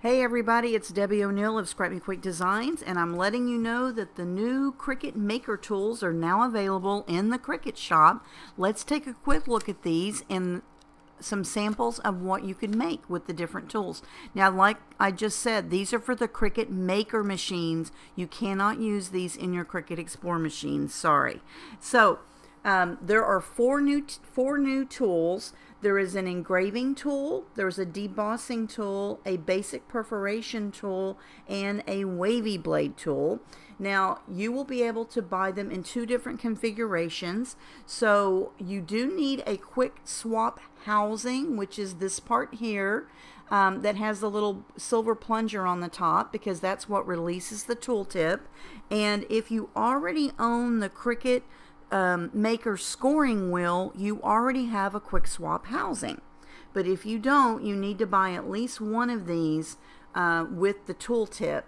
Hey everybody, it's Debbie O'Neill of Scrap Me Quick Designs, and I'm letting you know that the new Cricut Maker tools are now available in the Cricut shop. Let's take a quick look at these and some samples of what you can make with the different tools. Now, like I just said, these are for the Cricut Maker Machines. You cannot use these in your Cricut Explore machines, sorry. So, there are four new tools. There is an engraving tool, there's a debossing tool, a basic perforation tool, and a wavy blade tool. Now, you will be able to buy them in two different configurations. So you do need a quick swap housing, which is this part here, that has the little silver plunger on the top, because that's what releases the tooltip. And if you already own the Cricut Maker Scoring Wheel, you already have a quick swap housing. But if you don't, you need to buy at least one of these with the tooltip.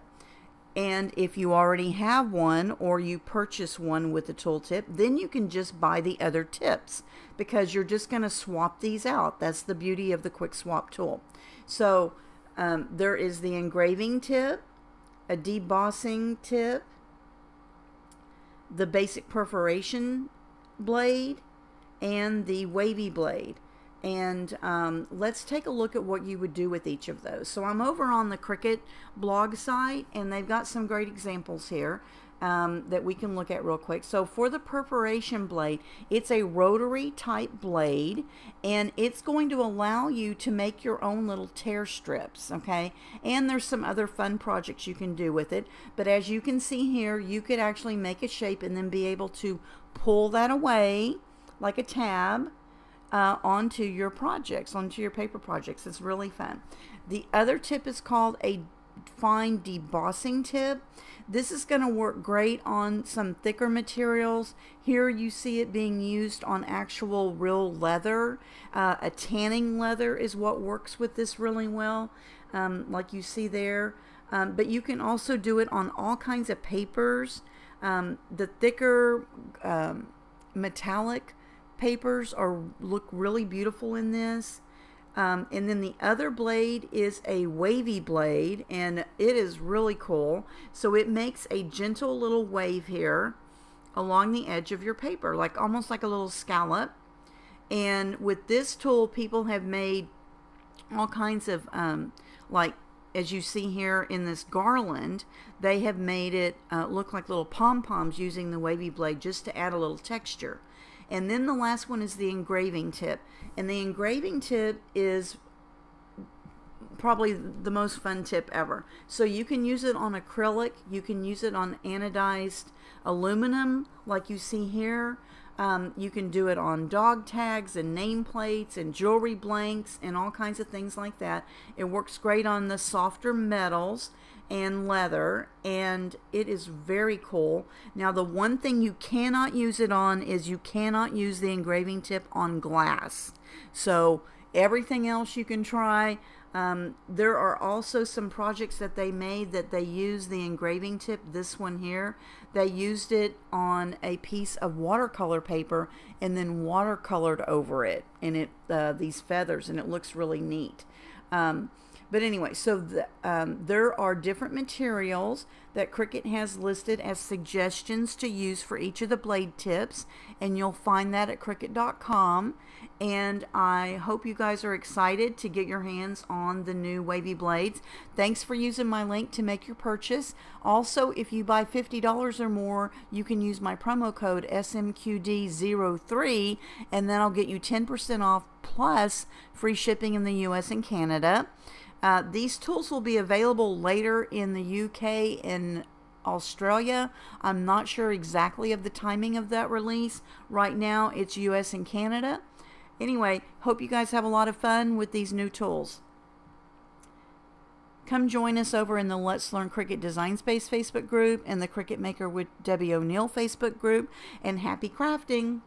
And if you already have one, or you purchase one with the tooltip, then you can just buy the other tips, because you're just going to swap these out. That's the beauty of the quick swap tool. So there is the engraving tip, a debossing tip, the basic perforation blade, and the wavy blade. And let's take a look at what you would do with each of those. So I'm over on the Cricut blog site, and they've got some great examples here that we can look at real quick. So for the perforation blade, it's a rotary type blade, and it's going to allow you to make your own little tear strips, okay? And there's some other fun projects you can do with it. But as you can see here, you could actually make a shape and then be able to pull that away like a tab onto your projects, onto your paper projects. It's really fun. The other tip is called a fine debossing tip. This is going to work great on some thicker materials. Here you see it being used on actual real leather. A tanning leather is what works with this really well, like you see there. But you can also do it on all kinds of papers. The thicker metallic papers look really beautiful in this. And then the other blade is a wavy blade, and it is really cool. So it makes a gentle little wave here along the edge of your paper, like almost like a little scallop. And with this tool, people have made all kinds of like, as you see here in this garland, they have made it look like little pom-poms using the wavy blade just to add a little texture. And then the last one is the engraving tip. And the engraving tip is probably the most fun tip ever. So you can use it on acrylic, you can use it on anodized aluminum like you see here. You can do it on dog tags and nameplates and jewelry blanks and all kinds of things like that. It works great on the softer metals and leather, and it is very cool. Now, the one thing you cannot use it on is you cannot use the engraving tip on glass. So everything else you can try. There are also some projects that they made that they use the engraving tip. This one here, they used it on a piece of watercolor paper and then watercolored over it, and it these feathers, and it looks really neat. But anyway, so there are different materials that Cricut has listed as suggestions to use for each of the blade tips, and you'll find that at Cricut.com. And I hope you guys are excited to get your hands on the new wavy blades. Thanks for using my link to make your purchase. Also, if you buy $50 or more, you can use my promo code SMQD03, and then I'll get you 10% off plus free shipping in the US and Canada. These tools will be available later in the UK and Australia. I'm not sure exactly of the timing of that release. Right now, it's US and Canada. Anyway, hope you guys have a lot of fun with these new tools. Come join us over in the Let's Learn Cricut Design Space Facebook group and the Cricut Maker with Debbie O'Neill Facebook group. And happy crafting!